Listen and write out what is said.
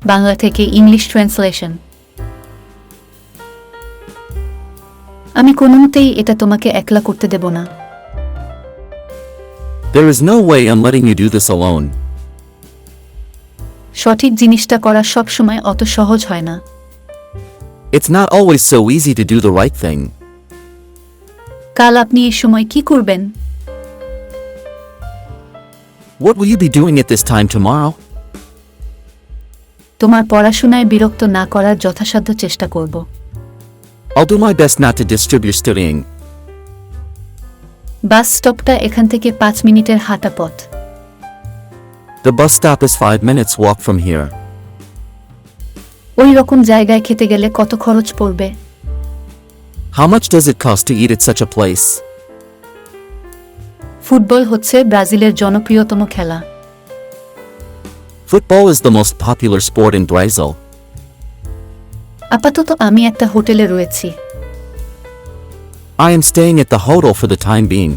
বাংলা থেকে English translation. আমি কোনোমতেই এটা তোমাকে একলা করতে দেব না। There is no way I'm letting you do this alone. সঠিক জিনিসটা করা সবসময় অত সহজ হয় না। It's not always so easy to do the right thing. কাল আপনি এই সময় কি করবেন? What will you be doing at this time tomorrow? তোমার পড়াশোনায় বিরক্ত না করার যথাসাধ্য চেষ্টা করব। I'll do my best not to disturb your studying. বাস স্টপটা এখান থেকে 5 মিনিটের হাঁটা পথ। The bus stop is 5 minutes walk from here. ওই রকম জায়গায় খেতে গেলে কত খরচ পড়বে? How much does it cost to eat at such a place? Football হচ্ছে ব্রাজিলের জনপ্রিয়তম খেলা। Football is the most popular sport in Brazil. আপাতত আমি একটা হোটেলে রয়েছি। I am staying at the hotel for the time being.